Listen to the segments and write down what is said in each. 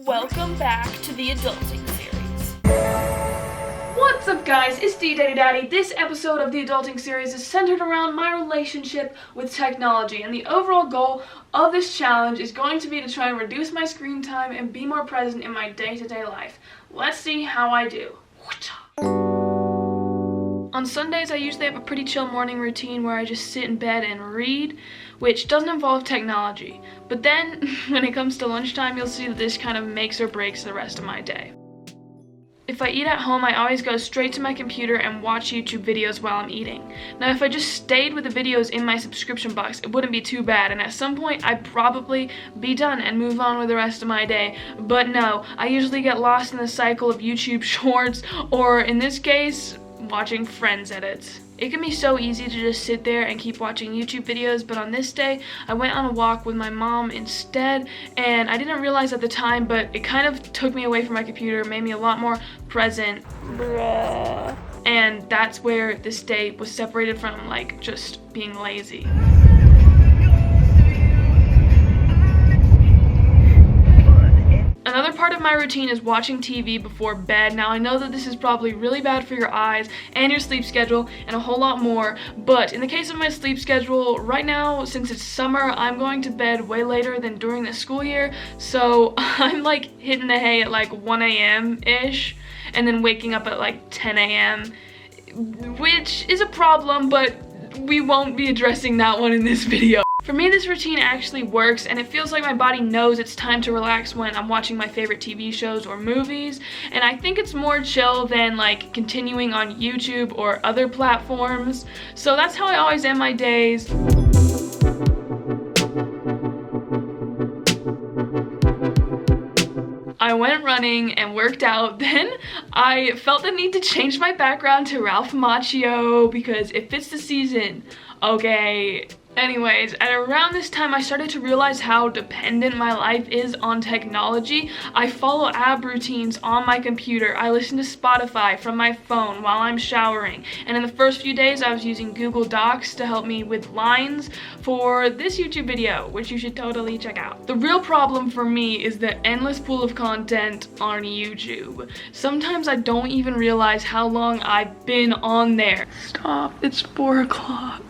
Welcome back to the Adulting Series. What's up guys, it's DJ.Do.Daddy. This episode of the Adulting Series is centered around my relationship with technology, and the overall goal of this challenge is going to be to try and reduce my screen time and be more present in my day-to-day life. Let's see how I do. On Sundays, I usually have a pretty chill morning routine where I just sit in bed and read, which doesn't involve technology. But then, when it comes to lunchtime, you'll see that this kind of makes or breaks the rest of my day. If I eat at home, I always go straight to my computer and watch YouTube videos while I'm eating. Now, if I just stayed with the videos in my subscription box, it wouldn't be too bad, and at some point, I'd probably be done and move on with the rest of my day. But no, I usually get lost in the cycle of YouTube shorts, or in this case, watching Friends edits. It can be so easy to just sit there and keep watching YouTube videos, but on this day, I went on a walk with my mom instead, and I didn't realize at the time, but it kind of took me away from my computer, made me a lot more present. Bruh. And that's where this day was separated from, like, just being lazy. Another part of my routine is watching TV before bed. Now, I know that this is probably really bad for your eyes and your sleep schedule and a whole lot more, but in the case of my sleep schedule, right now, since it's summer, I'm going to bed way later than during the school year, so I'm like hitting the hay at like 1 a.m.-ish and then waking up at like 10 a.m., which is a problem, but we won't be addressing that one in this video. For me, this routine actually works, and it feels like my body knows it's time to relax when I'm watching my favorite TV shows or movies, and I think it's more chill than like continuing on YouTube or other platforms. So that's how I always end my days. I went running and worked out, then I felt the need to change my background to Ralph Macchio because it fits the season, okay? Anyways, at around this time, I started to realize how dependent my life is on technology. I follow ab routines on my computer. I listen to Spotify from my phone while I'm showering. And in the first few days, I was using Google Docs to help me with lines for this YouTube video, which you should totally check out. The real problem for me is the endless pool of content on YouTube. Sometimes I don't even realize how long I've been on there. Stop, it's 4 o'clock.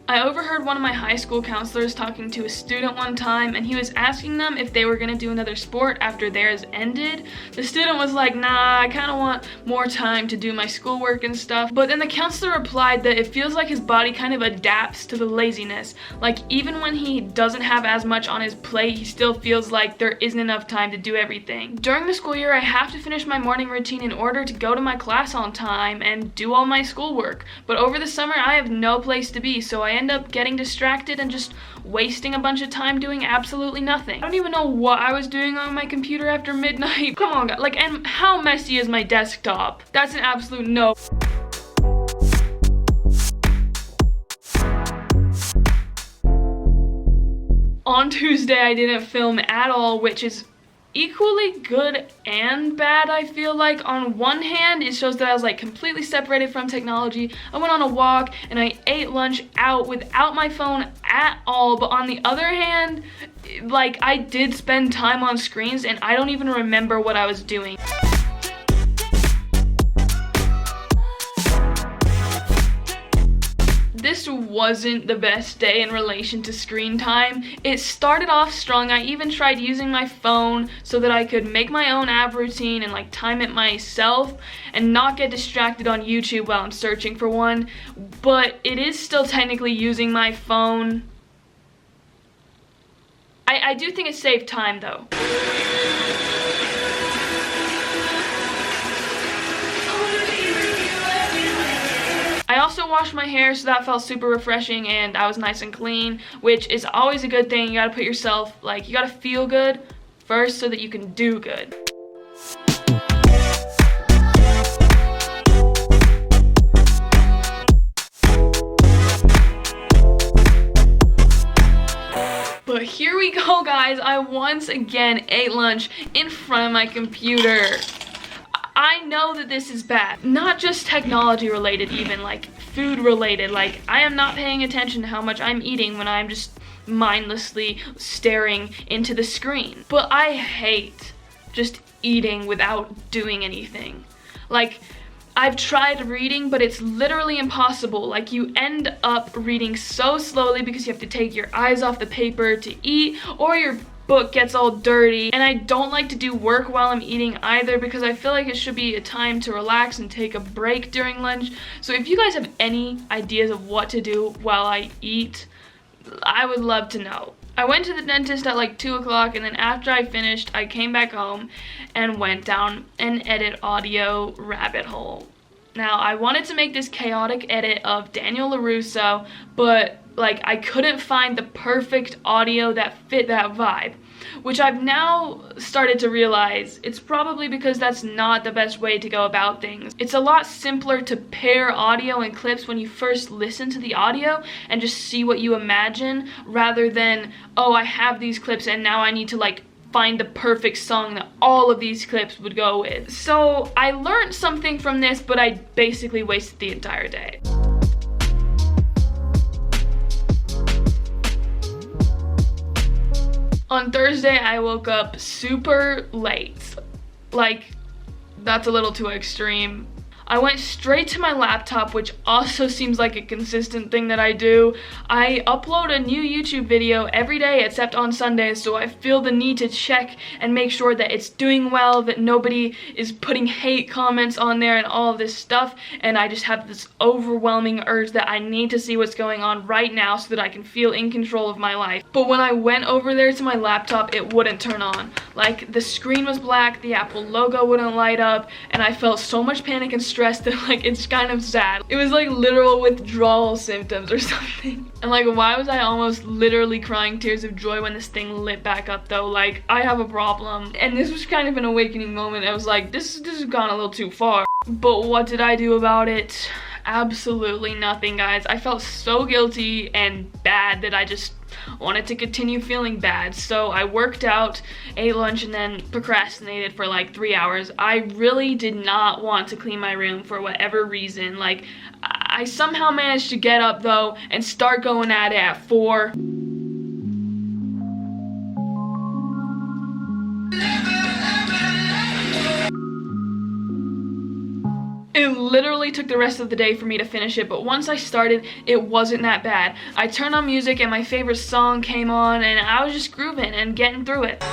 I overheard one of my high school counselors talking to a student one time, and he was asking them if they were gonna do another sport after theirs ended. The student was like, nah, I kinda want more time to do my schoolwork and stuff. But then the counselor replied that it feels like his body kind of adapts to the laziness. Like, even when he doesn't have as much on his plate, he still feels like there isn't enough time to do everything. During the school year, I have to finish my morning routine in order to go to my class on time and do all my schoolwork. But over the summer, I have no place to be, so I end up getting distracted and just wasting a bunch of time doing absolutely nothing. I don't even know what I was doing on my computer after midnight. Come on, guys. Like, and how messy is my desktop? That's an absolute no. On Tuesday, I didn't film at all, which is equally good and bad, I feel like. On one hand, it shows that I was like completely separated from technology. I went on a walk and I ate lunch out without my phone at all, but on the other hand, like, I did spend time on screens and I don't even remember what I was doing. This wasn't the best day in relation to screen time. It started off strong. I even tried using my phone so that I could make my own ab routine and like time it myself and not get distracted on YouTube while I'm searching for one. But it is still technically using my phone. I do think it saved time though. I also washed my hair, so that felt super refreshing and I was nice and clean, which is always a good thing. You gotta put yourself, like, you gotta feel good first so that you can do good. But here we go, guys. I once again ate lunch in front of my computer. I know that this is bad. Not just technology related, even like food related. Like, I am not paying attention to how much I'm eating when I'm just mindlessly staring into the screen. But I hate just eating without doing anything. Like, I've tried reading, but it's literally impossible. Like, you end up reading so slowly because you have to take your eyes off the paper to eat, or your book gets all dirty. And I don't like to do work while I'm eating either, because I feel like it should be a time to relax and take a break during lunch. So if you guys have any ideas of what to do while I eat, I would love to know. I went to the dentist at like 2 o'clock, and then after I finished, I came back home and went down an edit audio rabbit hole. Now, I wanted to make this chaotic edit of Daniel LaRusso, but like, I couldn't find the perfect audio that fit that vibe, which I've now started to realize it's probably because that's not the best way to go about things. It's a lot simpler to pair audio and clips when you first listen to the audio and just see what you imagine, rather than, oh, I have these clips and now I need to like find the perfect song that all of these clips would go with. So I learned something from this, but I basically wasted the entire day. On Thursday, I woke up super late. Like, that's a little too extreme. I went straight to my laptop, which also seems like a consistent thing that I do. I upload a new YouTube video every day except on Sundays, so I feel the need to check and make sure that it's doing well, that nobody is putting hate comments on there and all of this stuff, and I just have this overwhelming urge that I need to see what's going on right now so that I can feel in control of my life. But when I went over there to my laptop, it wouldn't turn on. Like, the screen was black, the Apple logo wouldn't light up, and I felt so much panic and stress that like it's kind of sad. It was like literal withdrawal symptoms or something. And like, why was I almost literally crying tears of joy when this thing lit back up though? Like, I have a problem. And this was kind of an awakening moment. I was like, this has gone a little too far. But what did I do about it? Absolutely nothing, guys. I felt so guilty and bad that I just wanted to continue feeling bad. So I worked out, ate lunch, and then procrastinated for like 3 hours. I really did not want to clean my room for whatever reason. Like, I somehow managed to get up though and start going at it at 4. It literally took the rest of the day for me to finish it, but once I started, it wasn't that bad. I turned on music and my favorite song came on, and I was just grooving and getting through it.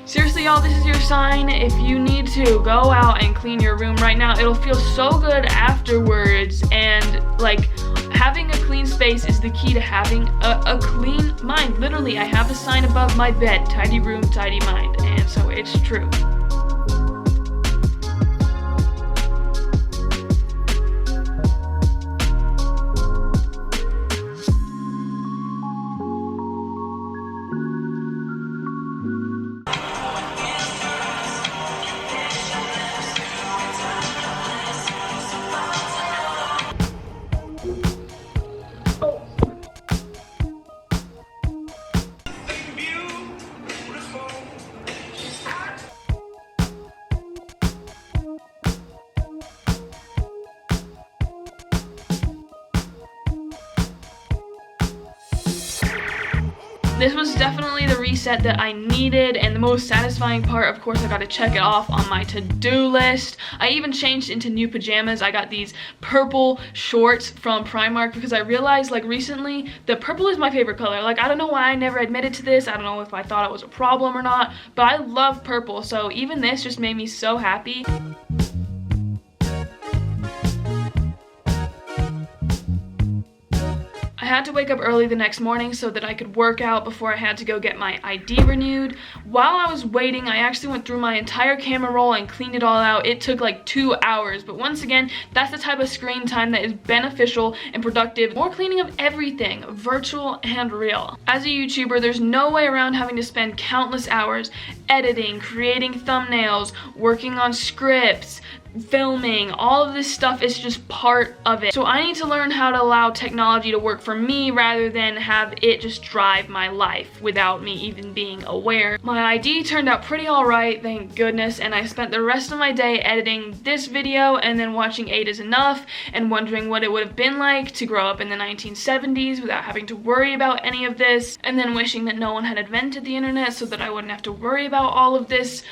Seriously, y'all, this is your sign. If you need to go out and clean your room right now, it'll feel so good afterwards. And like, having a clean space is the key to having a clean mind. Literally, I have a sign above my bed: tidy room, tidy mind. And so it's true. This was definitely the reset that I needed, and the most satisfying part, of course, I got to check it off on my to-do list. I even changed into new pajamas. I got these purple shorts from Primark because I realized, like, recently the purple is my favorite color. Like, I don't know why I never admitted to this. I don't know if I thought it was a problem or not, but I love purple, so even this just made me so happy. I had to wake up early the next morning so that I could work out before I had to go get my ID renewed. While I was waiting, I actually went through my entire camera roll and cleaned it all out. It took like 2 hours, but once again, that's the type of screen time that is beneficial and productive. More cleaning of everything, virtual and real. As a YouTuber, there's no way around having to spend countless hours editing, creating thumbnails, working on scripts, filming, all of this stuff is just part of it. So I need to learn how to allow technology to work for me rather than have it just drive my life without me even being aware. My ID turned out pretty alright, thank goodness, and I spent the rest of my day editing this video and then watching 8 is Enough and wondering what it would have been like to grow up in the 1970s without having to worry about any of this, and then wishing that no one had invented the internet so that I wouldn't have to worry about all of this.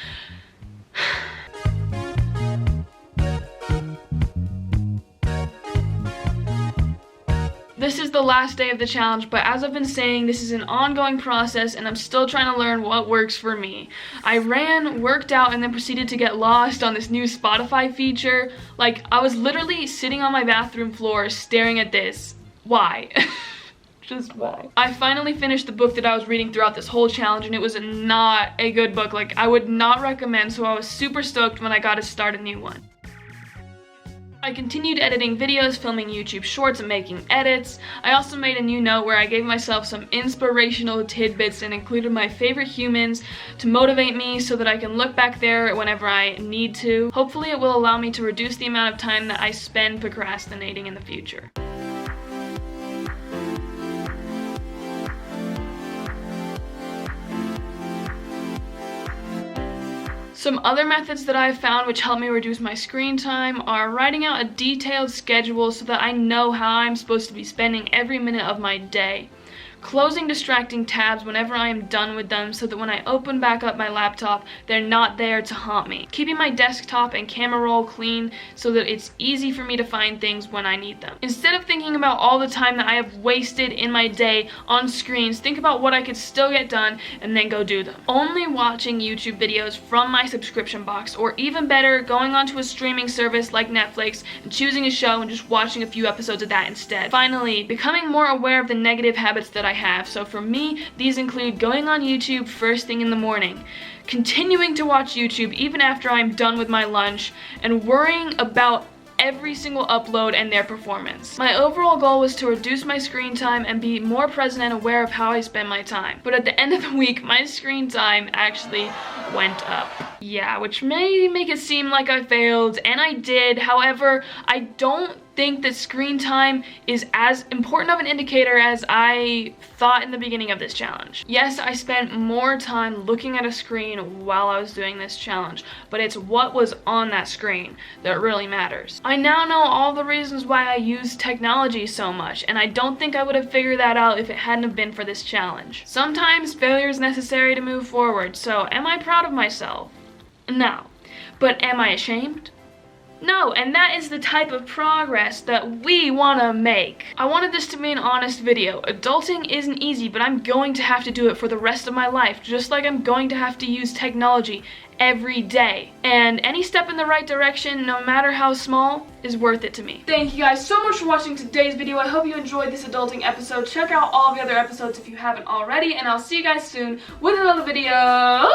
This is the last day of the challenge, but as I've been saying, this is an ongoing process and I'm still trying to learn what works for me. I ran, worked out, and then proceeded to get lost on this new Spotify feature. Like, I was literally sitting on my bathroom floor staring at this. Why? Just why? I finally finished the book that I was reading throughout this whole challenge, and it was not a good book. Like, I would not recommend, so I was super stoked when I got to start a new one. I continued editing videos, filming YouTube shorts, and making edits. I also made a new note where I gave myself some inspirational tidbits and included my favorite humans to motivate me so that I can look back there whenever I need to. Hopefully it will allow me to reduce the amount of time that I spend procrastinating in the future. Some other methods that I've found which help me reduce my screen time are writing out a detailed schedule so that I know how I'm supposed to be spending every minute of my day. Closing distracting tabs whenever I am done with them so that when I open back up my laptop, they're not there to haunt me. Keeping my desktop and camera roll clean so that it's easy for me to find things when I need them. Instead of thinking about all the time that I have wasted in my day on screens, think about what I could still get done and then go do them. Only watching YouTube videos from my subscription box, or even better, going onto a streaming service like Netflix and choosing a show and just watching a few episodes of that instead. Finally, becoming more aware of the negative habits that I have. So for me, these include going on YouTube first thing in the morning, continuing to watch YouTube even after I'm done with my lunch, and worrying about every single upload and their performance. My overall goal was to reduce my screen time and be more present and aware of how I spend my time. But at the end of the week, my screen time actually went up. Yeah, which may make it seem like I failed, and I did. However, I don't think that screen time is as important of an indicator as I thought in the beginning of this challenge. Yes, I spent more time looking at a screen while I was doing this challenge, but it's what was on that screen that really matters. I now know all the reasons why I use technology so much, and I don't think I would have figured that out if it hadn't have been for this challenge. Sometimes failure is necessary to move forward, so am I proud of myself? No. But am I ashamed? No, and that is the type of progress that we want to make. I wanted this to be an honest video. Adulting isn't easy, but I'm going to have to do it for the rest of my life, just like I'm going to have to use technology every day. And any step in the right direction, no matter how small, is worth it to me. Thank you guys so much for watching today's video. I hope you enjoyed this adulting episode. Check out all the other episodes if you haven't already, and I'll see you guys soon with another video.